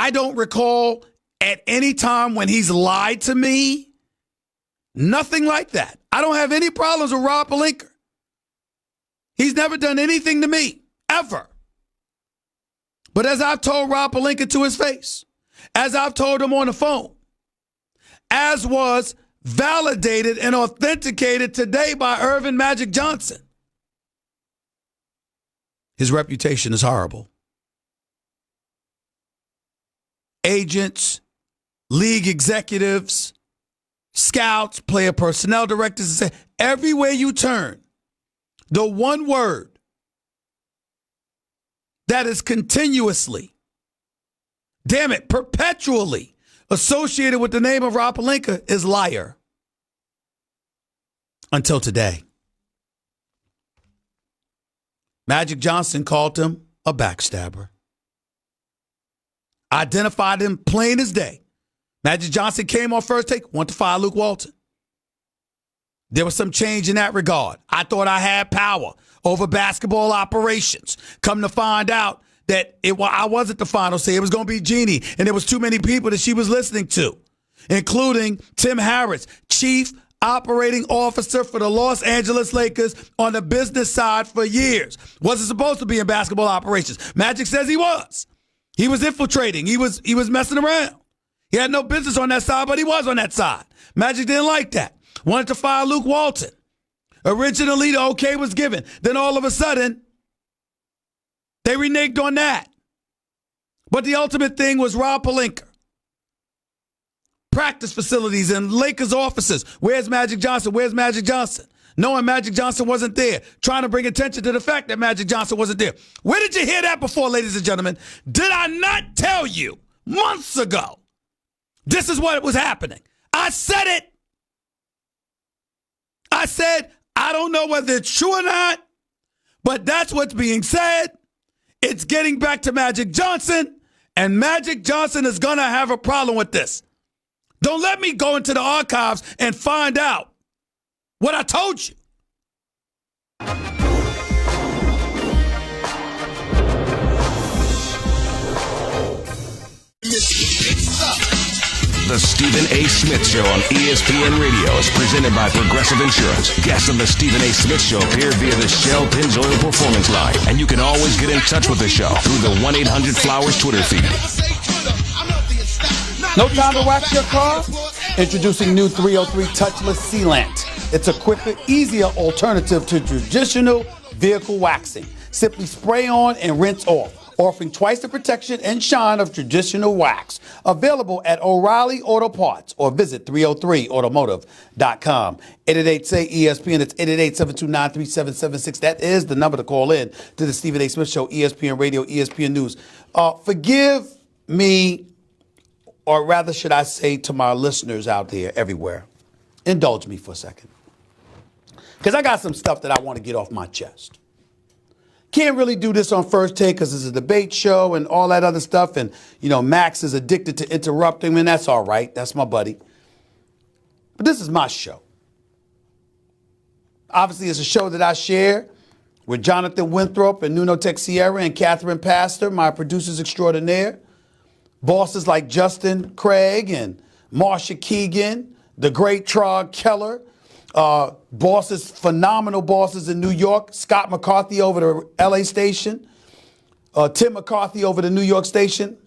I don't recall at any time when he's lied to me. Nothing like that. I don't have any problems with Rob Pelinka. He's never done anything to me, ever. But as I've told Rob Pelinka to his face, as I've told him on the phone, as was validated and authenticated today by Irvin Magic Johnson, his reputation is horrible. Agents, league executives, scouts, player personnel directors, everywhere you turn, the one word that is continuously, damn it, perpetually associated with the name of Rob Pelinka is liar. Until today. Magic Johnson called him a backstabber. Identified him plain as day. Magic Johnson came on First Take, wanted to fire Luke Walton. There was some change in that regard. I thought I had power over basketball operations. Come to find out that I wasn't the final say. It was going to be Jeannie, and there was too many people that she was listening to, including Tim Harris, Chief Operating Officer for the Los Angeles Lakers on the business side for years. Wasn't supposed to be in basketball operations. Magic says he was. He was infiltrating. He was messing around. He had no business on that side, but he was on that side. Magic didn't like that. Wanted to fire Luke Walton. Originally, the okay was given. Then all of a sudden, they reneged on that. But the ultimate thing was Rob Pelinka. Practice facilities and Lakers offices. Where's Magic Johnson? Where's Magic Johnson? Knowing Magic Johnson wasn't there. Trying to bring attention to the fact that Magic Johnson wasn't there. Where did you hear that before, ladies and gentlemen? Did I not tell you months ago this is what was happening? I said it. I said, I don't know whether it's true or not, but that's what's being said. It's getting back to Magic Johnson, and Magic Johnson is going to have a problem with this. Don't let me go into the archives and find out what I told you. The Stephen A. Smith Show on ESPN Radio is presented by Progressive Insurance. Guests on the Stephen A. Smith Show appear via the Shell Pennzoil Performance Line. And you can always get in touch with the show through the 1-800-Flowers Twitter feed. No time to wax your car? Introducing new 303 Touchless Sealant. It's a quicker, easier alternative to traditional vehicle waxing. Simply spray on and rinse off, offering twice the protection and shine of traditional wax. Available at O'Reilly Auto Parts or visit 303automotive.com. 888-SAY-ESPN. It's 888-729-3776. That is the number to call in to the Stephen A. Smith Show, ESPN Radio, ESPN News. Forgive me, or rather should I say to my listeners out there everywhere, indulge me for a second. Because I got some stuff that I want to get off my chest. Can't really do this on First Take because it's a debate show and all that other stuff. And, you know, Max is addicted to interrupting me, and that's all right. That's my buddy. But this is my show. Obviously, it's a show that I share with Jonathan Winthrop and Nuno Texiera and Catherine Pastor, my producers extraordinaire. Bosses like Justin Craig and Marsha Keegan, the great Trog Keller. Bosses, phenomenal bosses in New York. Scott McCarthy over the LA station. Tim McCarthy over the New York station.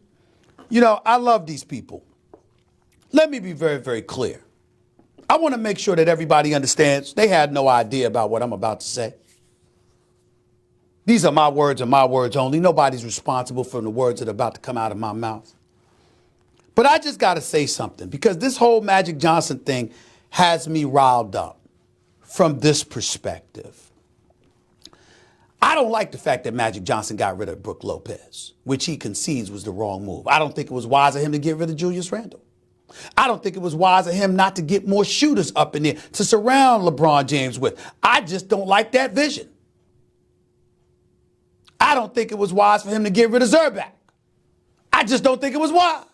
You know, I love these people. Let me be very, very clear. I want to make sure that everybody understands they had no idea about what I'm about to say. These are my words and my words only. Nobody's responsible for the words that are about to come out of my mouth. But I just got to say something, because this whole Magic Johnson thing has me riled up from this perspective. I don't like the fact that Magic Johnson got rid of Brook Lopez, which he concedes was the wrong move. I don't think it was wise of him to get rid of Julius Randle. I don't think it was wise of him not to get more shooters up in there to surround LeBron James with. I just don't like that vision. I don't think it was wise for him to get rid of Zubac. I just don't think it was wise.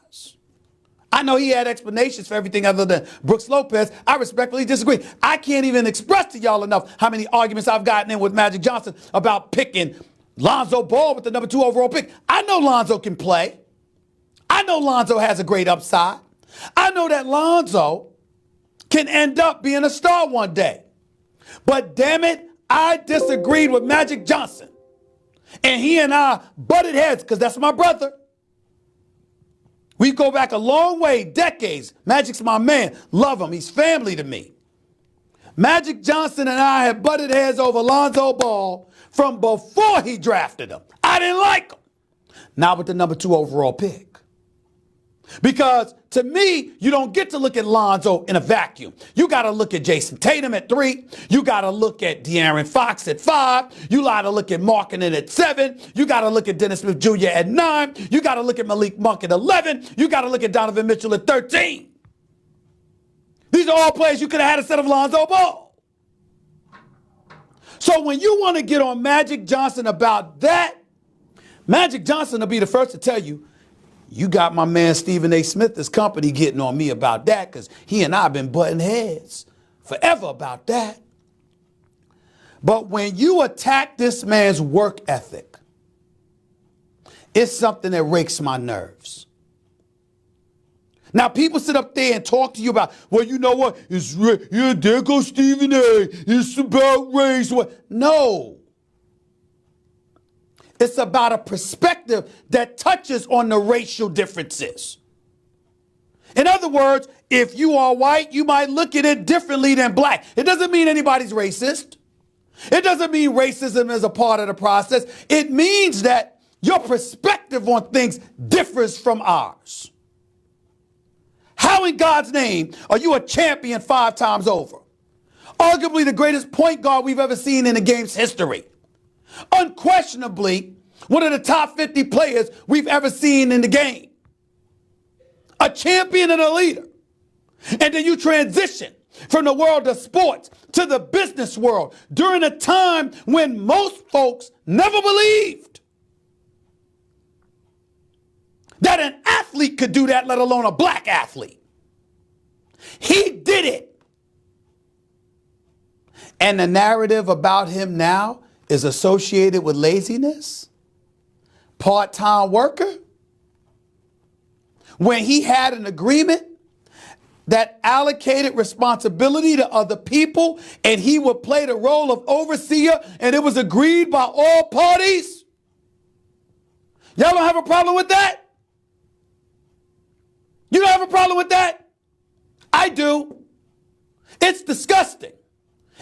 I know he had explanations for everything other than Brooks Lopez. I respectfully disagree. I can't even express to y'all enough how many arguments I've gotten in with Magic Johnson about picking Lonzo Ball with the number 2 overall pick. I know Lonzo can play. I know Lonzo has a great upside. I know that Lonzo can end up being a star one day. But damn it, I disagreed with Magic Johnson. And he and I butted heads because that's my brother. We go back a long way, decades. Magic's my man. Love him. He's family to me. Magic Johnson and I have butted heads over Lonzo Ball from before he drafted him. I didn't like him. Not with the number 2 overall pick. Because to me, you don't get to look at Lonzo in a vacuum. You got to look at Jason Tatum at 3. You got to look at De'Aaron Fox at 5. You got to look at Markkanen at 7. You got to look at Dennis Smith Jr. at 9. You got to look at Malik Monk at 11. You got to look at Donovan Mitchell at 13. These are all players you could have had instead of Lonzo Ball. So when you want to get on Magic Johnson about that, Magic Johnson will be the first to tell you, you got my man Stephen A. Smith, his company, getting on me about that because he and I have been butting heads forever about that. But when you attack this man's work ethic, it's something that rakes my nerves. Now, people sit up there and talk to you about, well, you know what? It's yeah, there goes Stephen A. It's about race. No. It's about a perspective that touches on the racial differences. In other words, if you are white, you might look at it differently than black. It doesn't mean anybody's racist. It doesn't mean racism is a part of the process. It means that your perspective on things differs from ours. How in God's name are you a champion 5 times over? Arguably the greatest point guard we've ever seen in the game's history. Unquestionably, one of the top 50 players we've ever seen in the game. A champion and a leader. And then you transition from the world of sports to the business world during a time when most folks never believed that an athlete could do that, let alone a black athlete. He did it. And the narrative about him now is associated with laziness, part-time worker, when he had an agreement that allocated responsibility to other people and he would play the role of overseer and it was agreed by all parties. Y'all don't have a problem with that? You don't have a problem with that? I do. It's disgusting.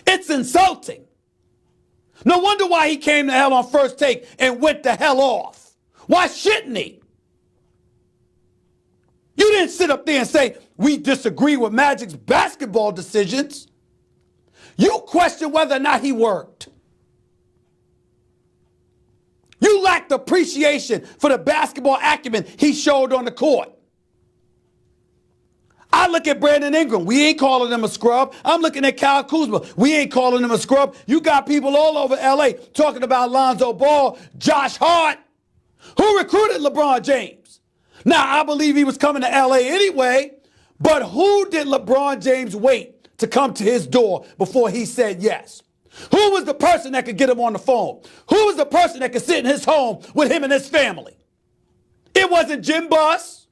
It's insulting. No wonder why he came to hell on First Take and went the hell off. Why shouldn't he? You didn't sit up there and say, we disagree with Magic's basketball decisions. You question whether or not he worked. You lacked appreciation for the basketball acumen he showed on the court. I look at Brandon Ingram. We ain't calling him a scrub. I'm looking at Kyle Kuzma. We ain't calling him a scrub. You got people all over L.A. talking about Lonzo Ball, Josh Hart, who recruited LeBron James. Now, I believe he was coming to L.A. anyway, but who did LeBron James wait to come to his door before he said yes? Who was the person that could get him on the phone? Who was the person that could sit in his home with him and his family? It wasn't Jim Buss.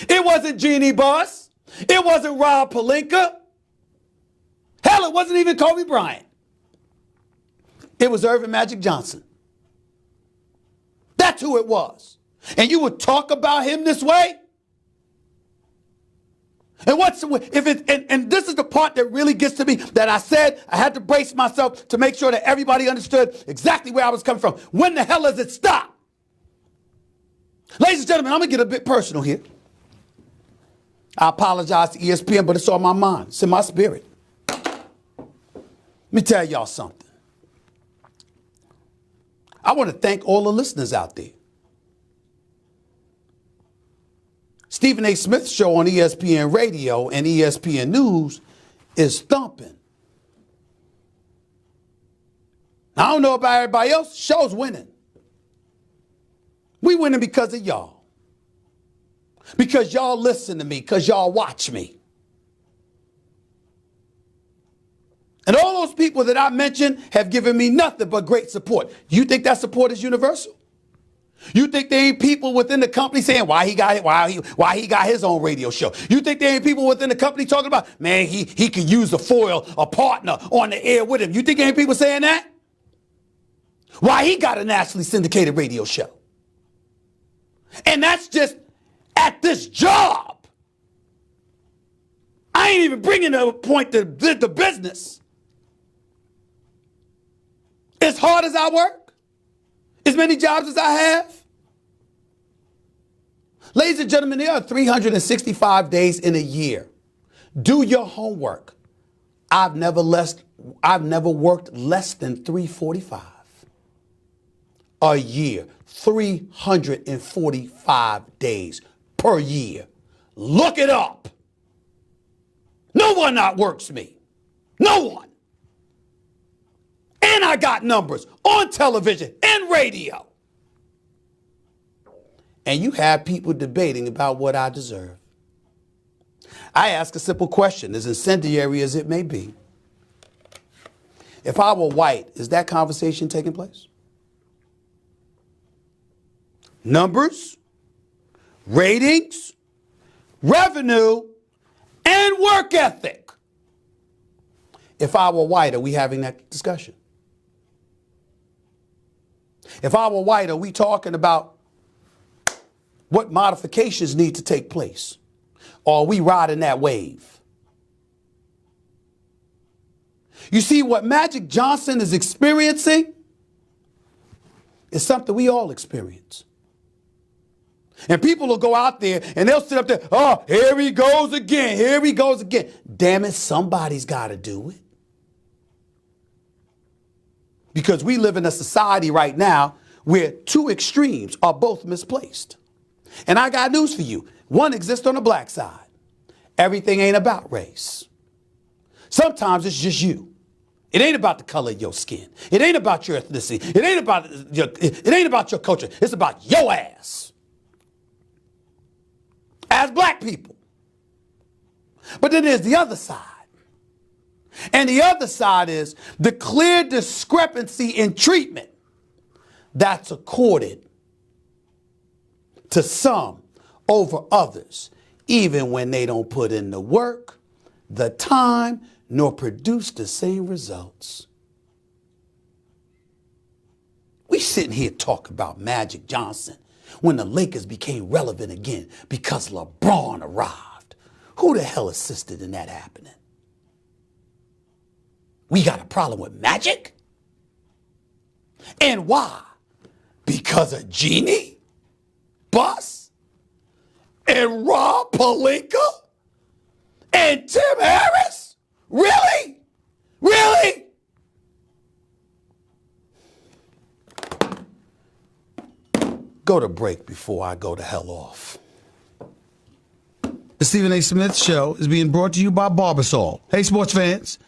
It wasn't Jeannie Buss. It wasn't Rob Pelinka. Hell, it wasn't even Kobe Bryant. It was Irvin Magic Johnson. That's who it was. And you would talk about him this way? And and this is the part that really gets to me, that I said I had to brace myself to make sure that everybody understood exactly where I was coming from. When the hell does it stop? Ladies and gentlemen, I'm going to get a bit personal here. I apologize to ESPN, but it's on my mind. It's in my spirit. Let me tell y'all something. I want to thank all the listeners out there. Stephen A. Smith's show on ESPN Radio and ESPN News is thumping. I don't know about everybody else. The show's winning. We winning because of y'all. Because y'all listen to me, because y'all watch me. And all those people that I mentioned have given me nothing but great support. You think that support is universal? You think there ain't people within the company saying why he got his own radio show? You think there ain't people within the company talking about, man, he could use a foil, a partner on the air with him? You think there ain't people saying that? Why he got a nationally syndicated radio show? And that's just at this job. I ain't even bringing the point to the business. As hard as I work, as many jobs as I have. Ladies and gentlemen, there are 365 days in a year. Do your homework. I've never worked less than 345 a year. 345 days per year. Look it up. No one outworks me. No one. And I got numbers on television and radio. And you have people debating about what I deserve. I ask a simple question, as incendiary as it may be. If I were white, is that conversation taking place? Numbers, ratings, revenue, and work ethic. If I were white, are we having that discussion? If I were white, are we talking about what modifications need to take place? Or are we riding that wave? You see, what Magic Johnson is experiencing is something we all experience. And people will go out there and they'll sit up there, oh, here he goes again, here he goes again. Damn it, somebody's got to do it. Because we live in a society right now where two extremes are both misplaced. And I got news for you. One exists on the black side. Everything ain't about race. Sometimes it's just you. It ain't about the color of your skin. It ain't about your ethnicity. It ain't about your culture. It's about your ass. As black people. But then there's the other side. And the other side is the clear discrepancy in treatment that's accorded to some over others, even when they don't put in the work, the time, nor produce the same results. We sitting here talking about Magic Johnson when the Lakers became relevant again because LeBron arrived. Who the hell assisted in that happening? We got a problem with Magic? And why? Because of Genie, Bus, and Rob Pelinka, and Tim Harris? Really? Really? Go to break before I go to hell off. The Stephen A. Smith Show is being brought to you by Barbasol. Hey, sports fans.